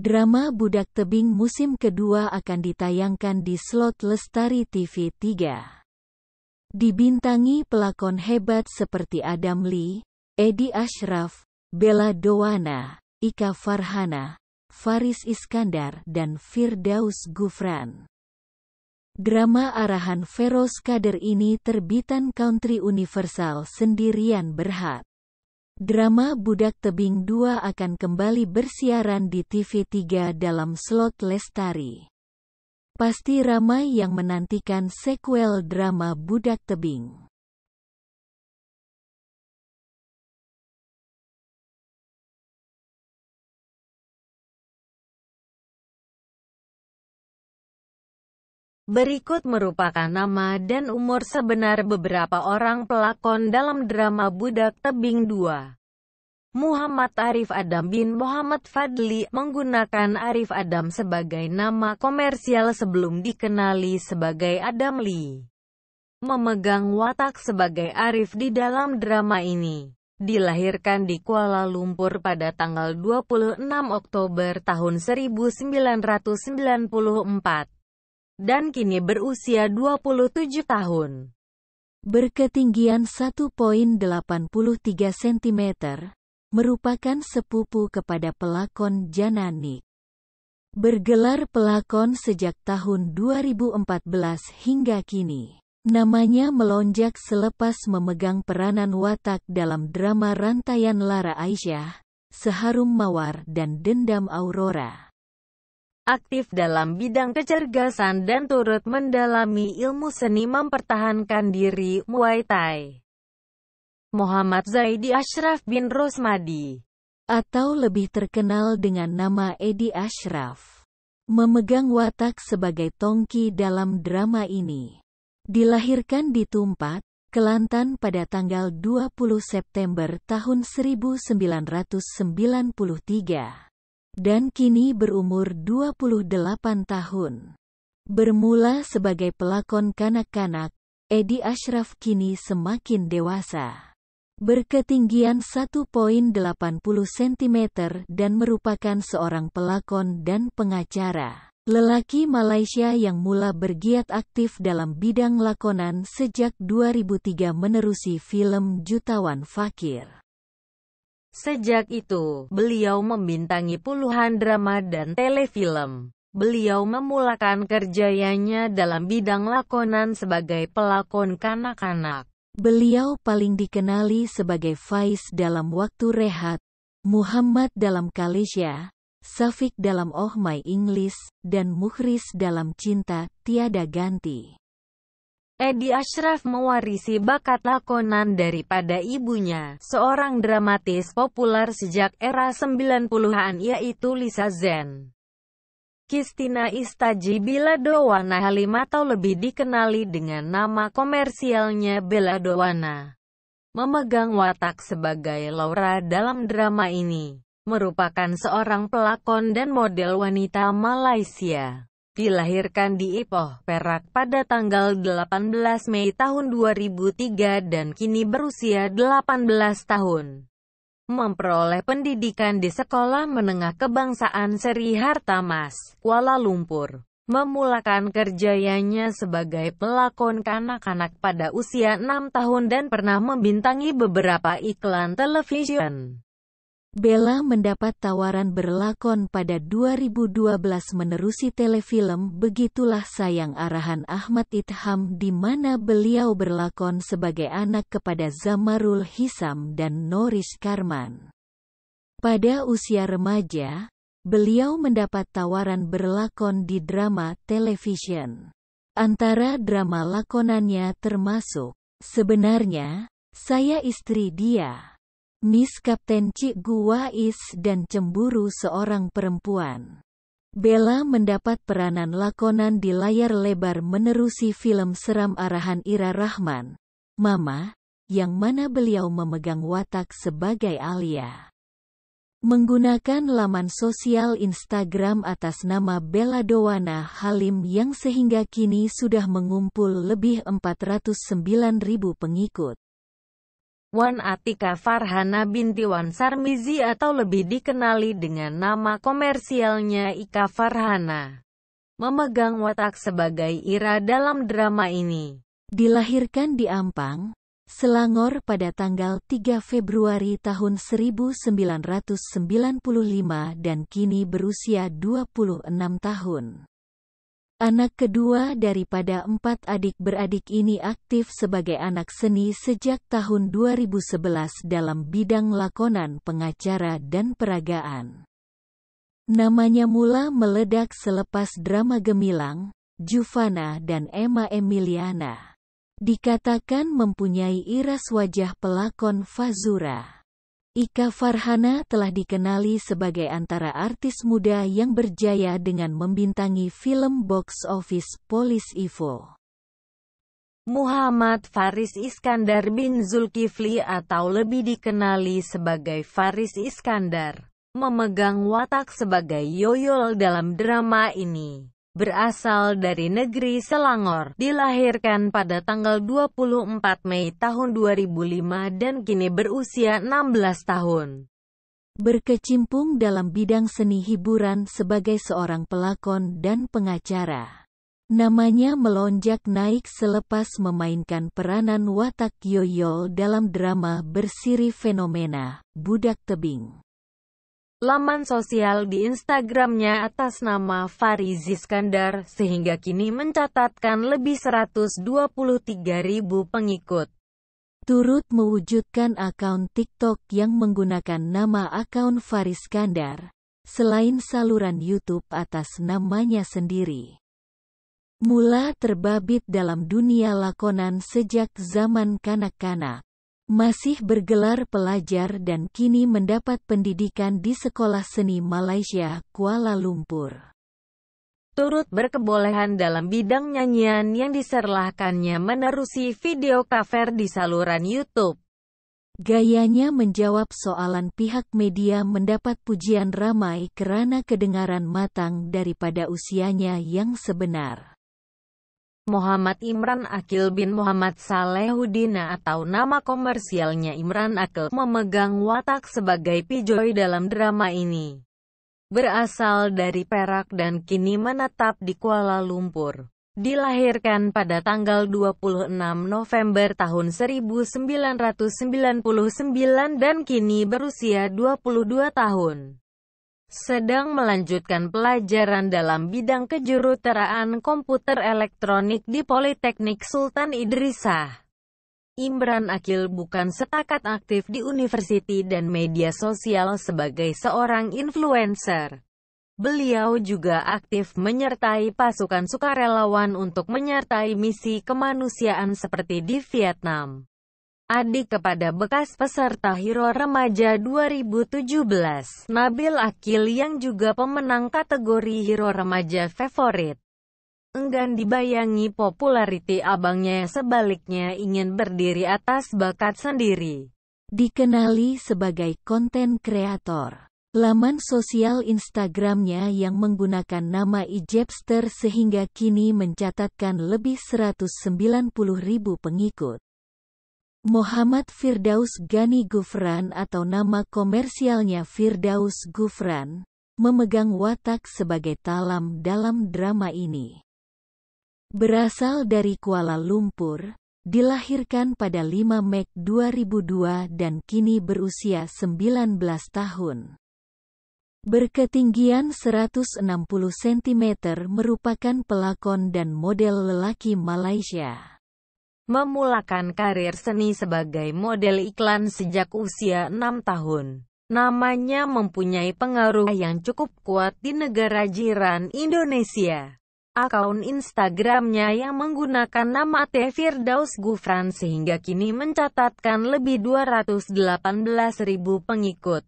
Drama Budak Tebing musim kedua akan ditayangkan di slot Lestari TV3. Dibintangi pelakon hebat seperti Adam Lee, Edi Ashraf, Bella Dowana, Ika Farhana, Faris Iskandar dan Firdaus Gufran. Drama arahan Feroz Kader ini terbitan Country Universal Sendirian Berhad. Drama Budak Tebing 2 akan kembali bersiaran di TV3 dalam slot Lestari. Pasti ramai yang menantikan sequel drama Budak Tebing. Berikut merupakan nama dan umur sebenar beberapa orang pelakon dalam drama Budak Tebing 2. Muhammad Arif Adam bin Muhammad Fadli menggunakan Arif Adam sebagai nama komersial sebelum dikenali sebagai Adam Lee. Memegang watak sebagai Arif di dalam drama ini. Dilahirkan di Kuala Lumpur pada tanggal 26 Oktober tahun 1994. Dan kini berusia 27 tahun. Berketinggian 1,83 cm, merupakan sepupu kepada pelakon Jana Nik. Bergelar pelakon sejak tahun 2014 hingga kini. Namanya melonjak selepas memegang peranan watak dalam drama rantaian Lara Aisyah, Seharum Mawar dan Dendam Aurora. Aktif dalam bidang kecergasan dan turut mendalami ilmu seni mempertahankan diri Muay Thai. Muhammad Zaidi Ashraf bin Rosmadi, atau lebih terkenal dengan nama Edi Ashraf, memegang watak sebagai Tongki dalam drama ini. Dilahirkan di Tumpat, Kelantan pada tanggal 20 September tahun 1993. Dan kini berumur 28 tahun. Bermula sebagai pelakon kanak-kanak, Edi Ashraf kini semakin dewasa. Berketinggian 1,80 cm dan merupakan seorang pelakon dan pengacara. Lelaki Malaysia yang mula bergiat aktif dalam bidang lakonan sejak 2003 menerusi film Jutawan Fakir. Sejak itu, beliau membintangi puluhan drama dan telefilm. Beliau memulakan kerjanya dalam bidang lakonan sebagai pelakon kanak-kanak. Beliau paling dikenali sebagai Faiz dalam Waktu Rehat, Muhammad dalam Kalisya, Safik dalam Oh My English, dan Mukhris dalam Cinta Tiada Ganti. Edi Ashraf mewarisi bakat lakonan daripada ibunya, seorang dramatis populer sejak era 90-an yaitu Lisa Zen. Kistina Istaji Bella Dowana Halim atau lebih dikenali dengan nama komersialnya Bella Dowana, memegang watak sebagai Laura dalam drama ini, merupakan seorang pelakon dan model wanita Malaysia. Dilahirkan di Ipoh, Perak pada tanggal 18 Mei tahun 2003 dan kini berusia 18 tahun. Memperoleh pendidikan di Sekolah Menengah Kebangsaan Seri Hartamas, Kuala Lumpur. Memulakan kerjanya sebagai pelakon kanak-kanak pada usia 6 tahun dan pernah membintangi beberapa iklan television. Bella mendapat tawaran berlakon pada 2012 menerusi telefilm Begitulah Sayang arahan Ahmad Itham di mana beliau berlakon sebagai anak kepada Zamarul Hisam dan Norish Karman. Pada usia remaja, beliau mendapat tawaran berlakon di drama television. Antara drama lakonannya termasuk Sebenarnya, Saya Istri Dia, Miss Kapten Cik Guwais dan Cemburu Seorang Perempuan. Bella mendapat peranan lakonan di layar lebar menerusi film seram arahan Ira Rahman, Mama, yang mana beliau memegang watak sebagai Alia. Menggunakan laman sosial Instagram atas nama Bella Dowana Halim yang sehingga kini sudah mengumpul lebih 409.000 pengikut. Wan Atika Farhana binti Wan Sarmizi atau lebih dikenali dengan nama komersialnya Ika Farhana, memegang watak sebagai Ira dalam drama ini. Dilahirkan di Ampang, Selangor pada tanggal 3 Februari tahun 1995 dan kini berusia 26 tahun. Anak kedua daripada 4 adik-beradik ini aktif sebagai anak seni sejak tahun 2011 dalam bidang lakonan, pengacara dan peragaan. Namanya mula meledak selepas drama Gemilang, Juvana dan Emma Emiliana. Dikatakan mempunyai iras wajah pelakon Fazura. Ika Farhana telah dikenali sebagai antara artis muda yang berjaya dengan membintangi film box office Police Evo. Muhammad Faris Iskandar bin Zulkifli atau lebih dikenali sebagai Faris Iskandar, memegang watak sebagai Yoyol dalam drama ini. Berasal dari negeri Selangor, dilahirkan pada tanggal 24 Mei tahun 2005 dan kini berusia 16 tahun. Berkecimpung dalam bidang seni hiburan sebagai seorang pelakon dan pengacara. Namanya melonjak naik selepas memainkan peranan watak Yoyol dalam drama bersiri fenomena, Budak Tebing. Laman sosial di Instagramnya atas nama Faris Iskandar sehingga kini mencatatkan lebih 123.000 pengikut. Turut mewujudkan akun TikTok yang menggunakan nama akun Faris Iskandar, selain saluran YouTube atas namanya sendiri. Mula terbabit dalam dunia lakonan sejak zaman kanak-kanak. Masih bergelar pelajar dan kini mendapat pendidikan di Sekolah Seni Malaysia, Kuala Lumpur. Turut berkebolehan dalam bidang nyanyian yang diserlahkannya menerusi video cover di saluran YouTube. Gayanya menjawab soalan pihak media mendapat pujian ramai karena kedengaran matang daripada usianya yang sebenar. Muhammad Imran Aqil bin Muhammad Salehuddin atau nama komersialnya Imran Aqil, memegang watak sebagai Pijoy dalam drama ini. Berasal dari Perak dan kini menetap di Kuala Lumpur. Dilahirkan pada tanggal 26 November tahun 1999 dan kini berusia 22 tahun. Sedang melanjutkan pelajaran dalam bidang kejuruteraan komputer elektronik di Politeknik Sultan Idrisah. Imran Aqil bukan setakat aktif di universiti dan media sosial sebagai seorang influencer. Beliau juga aktif menyertai pasukan sukarelawan untuk menyertai misi kemanusiaan seperti di Vietnam. Adik kepada bekas peserta Hero Remaja 2017, Nabil Aqil yang juga pemenang kategori Hero Remaja Favorit. Enggan dibayangi populariti abangnya, sebaliknya ingin berdiri atas bakat sendiri. Dikenali sebagai konten kreator. Laman sosial Instagramnya yang menggunakan nama Ijepster sehingga kini mencatatkan lebih 190.000 pengikut. Muhammad Firdaus Gani Gufran atau nama komersialnya Firdaus Gufran, memegang watak sebagai Talam dalam drama ini. Berasal dari Kuala Lumpur, dilahirkan pada 5 Mei 2002 dan kini berusia 19 tahun. Berketinggian 160 cm, merupakan pelakon dan model lelaki Malaysia. Memulakan karir seni sebagai model iklan sejak usia 6 tahun. Namanya mempunyai pengaruh yang cukup kuat di negara jiran Indonesia. Akun Instagramnya yang menggunakan nama Firdaus Gufran sehingga kini mencatatkan lebih 218.000 pengikut.